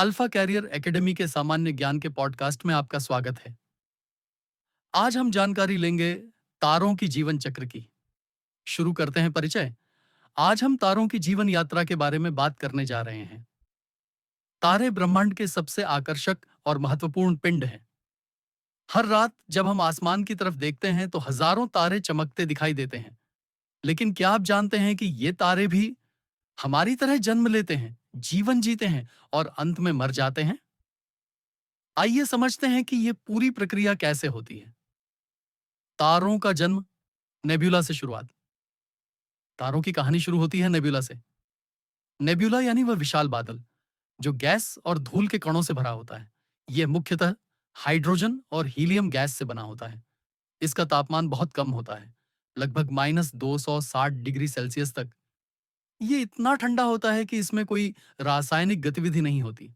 Alpha career academy के सामान्य ज्ञान के पॉडकास्ट में आपका स्वागत है। आज हम जानकारी लेंगे तारों की जीवन चक्र की। शुरू करते हैं परिचय। आज हम तारों की जीवन यात्रा के बारे में बात करने जा रहे हैं। तारे ब्रह्मांड के सबसे आकर्षक और महत्वपूर्ण पिंड हैं। हर रात जब हम आसमान की तरफ देखते हैं तो हजारों तारे चमकते दिखाई देते हैं। लेकिन क्या आप जानते हैं कि ये तारे भी हमारी तरह जन्म लेते हैं, जीवन जीते हैं और अंत में मर जाते हैं? आइए समझते हैं कि ये पूरी प्रक्रिया कैसे होती है। तारों का जन्म, नेब्यूला से शुरुआत। तारों की कहानी शुरू होती है नेब्यूला से। नेब्यूला यानी वह विशाल बादल जो गैस और धूल के कणों से भरा होता है। यह मुख्यतः हाइड्रोजन और हीलियम गैस से बना होता है। इसका तापमान बहुत कम होता है, लगभग -260 डिग्री सेल्सियस तक। ये इतना ठंडा होता है कि इसमें कोई रासायनिक गतिविधि नहीं होती।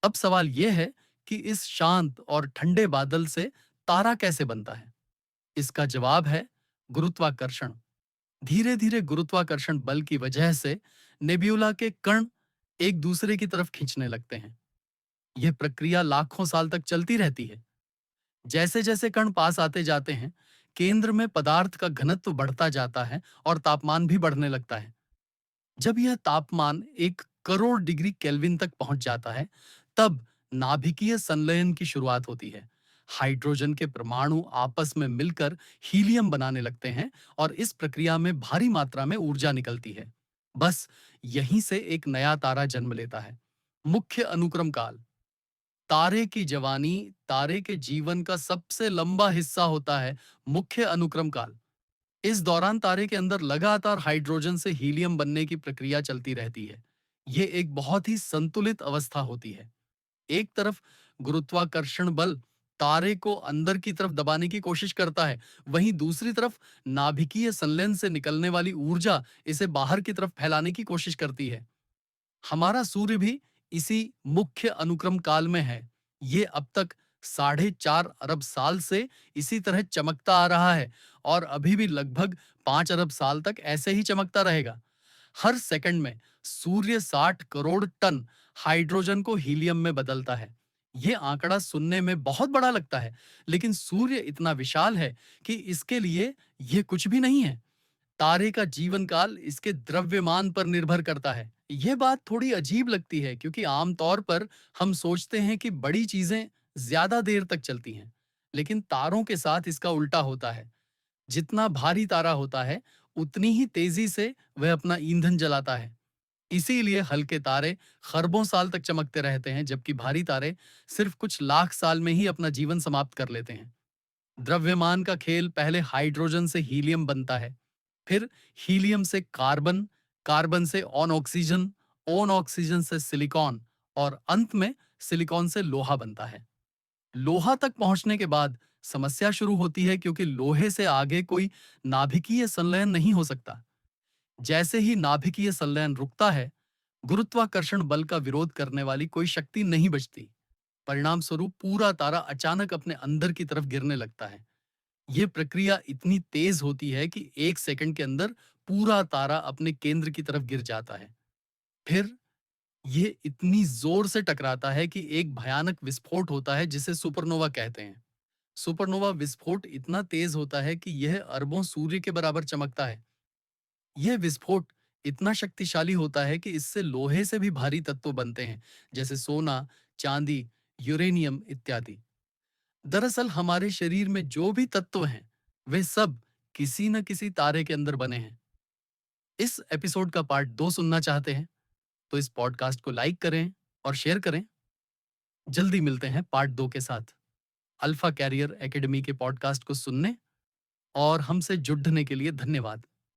अब सवाल यह है कि इस शांत और ठंडे बादल से तारा कैसे बनता है? इसका जवाब है गुरुत्वाकर्षण। धीरे धीरे गुरुत्वाकर्षण बल की वजह से नेब्यूला के कण एक दूसरे की तरफ खींचने लगते हैं। यह प्रक्रिया लाखों साल तक चलती रहती है। जैसे जैसे कण पास आते जाते हैं, केंद्र में पदार्थ का घनत्व बढ़ता जाता है और तापमान भी बढ़ने लगता है। जब यह तापमान 1 करोड़ डिग्री केल्विन तक पहुंच जाता है, तब नाभिकीय संलयन की शुरुआत होती है। हाइड्रोजन के परमाणु आपस में मिलकर हीलियम बनाने लगते हैं और इस प्रक्रिया में भारी मात्रा में ऊर्जा निकलती है। बस यहीं से एक नया तारा जन्म लेता है। मुख्य अनुक्रम काल। तारे की जवानी, तारे के जीवन का सबसे लंबा हिस्सा होता है मुख्य अनुक्रम काल। इस दौरान तारे के अंदर लगातार हाइड्रोजन से हीलियम बनने की प्रक्रिया चलती रहती है। यह एक बहुत ही संतुलित अवस्था होती है। एक तरफ गुरुत्वाकर्षण बल तारे को अंदर की तरफ दबाने की कोशिश करता है, वहीं दूसरी तरफ नाभिकीय संलयन से निकलने वाली ऊर्जा इसे बाहर की तरफ फैलाने की कोशिश करती है। हमारा सूर्य भी इसी मुख्य अनुक्रम काल में है। ये अब तक 4.5 अरब साल से इसी तरह चमकता आ रहा है और अभी भी लगभग 5 अरब साल तक ऐसे ही चमकता रहेगा। हर सेकंड में सूर्य 60 करोड़ टन हाइड्रोजन को हीलियम में बदलता है। ये आंकड़ा सुनने में बहुत बड़ा लगता है, लेकिन सूर्य इतना विशाल है कि इसके लिए यह कुछ भी नहीं है। तारे का जीवन काल इसके द्रव्यमान पर निर्भर करता है। यह बात थोड़ी अजीब लगती है क्योंकि आमतौर पर हम सोचते हैं कि बड़ी चीजें ज्यादा देर तक चलती हैं, लेकिन तारों के साथ इसका उल्टा होता है। जितना भारी तारा होता है, उतनी ही तेजी से वह अपना ईंधन जलाता है। इसीलिए हल्के तारे खरबों साल तक चमकते रहते हैं, जबकि भारी तारे सिर्फ कुछ लाख साल में ही अपना जीवन समाप्त कर लेते हैं। द्रव्यमान का खेल पहले हाइड्रोजन से हीलियम बनता है, फिर हीलियम से कार्बन, कार्बन से ऑन ऑक्सीजन से सिलिकॉन और अंत में सिलिकॉन से लोहा बनता है। लोहा तक पहुंचने के बाद समस्या शुरू होती है क्योंकि लोहे से आगे कोई नाभिकीय संलयन नहीं हो सकता। जैसे ही नाभिकीय संलयन रुकता है, गुरुत्वाकर्षण बल का विरोध करने वाली कोई शक्ति नहीं बचती। परिणाम स्वरूप पूरा तारा अचानक अपने अंदर की तरफ गिरने लगता है। यह प्रक्रिया इतनी तेज होती है कि 1 सेकंड के अंदर पूरा तारा अपने केंद्र की तरफ गिर जाता है। फिर यह इतनी जोर से टकराता है कि एक भयानक विस्फोट होता है जिसे सुपरनोवा कहते हैं। सुपरनोवा विस्फोट इतना तेज होता है कि यह अरबों सूर्य के बराबर चमकता है। यह विस्फोट इतना शक्तिशाली होता है कि इससे लोहे से भी भारी तत्व बनते हैं, जैसे सोना, चांदी, यूरेनियम इत्यादि। दरअसल हमारे शरीर में जो भी तत्व हैं, वे सब किसी न किसी तारे के अंदर बने हैं। इस एपिसोड का पार्ट 2 सुनना चाहते हैं तो इस पॉडकास्ट को लाइक करें और शेयर करें। जल्दी मिलते हैं पार्ट 2 के साथ। अल्फा कैरियर एकेडमी के पॉडकास्ट को सुनने और हमसे जुड़ने के लिए धन्यवाद।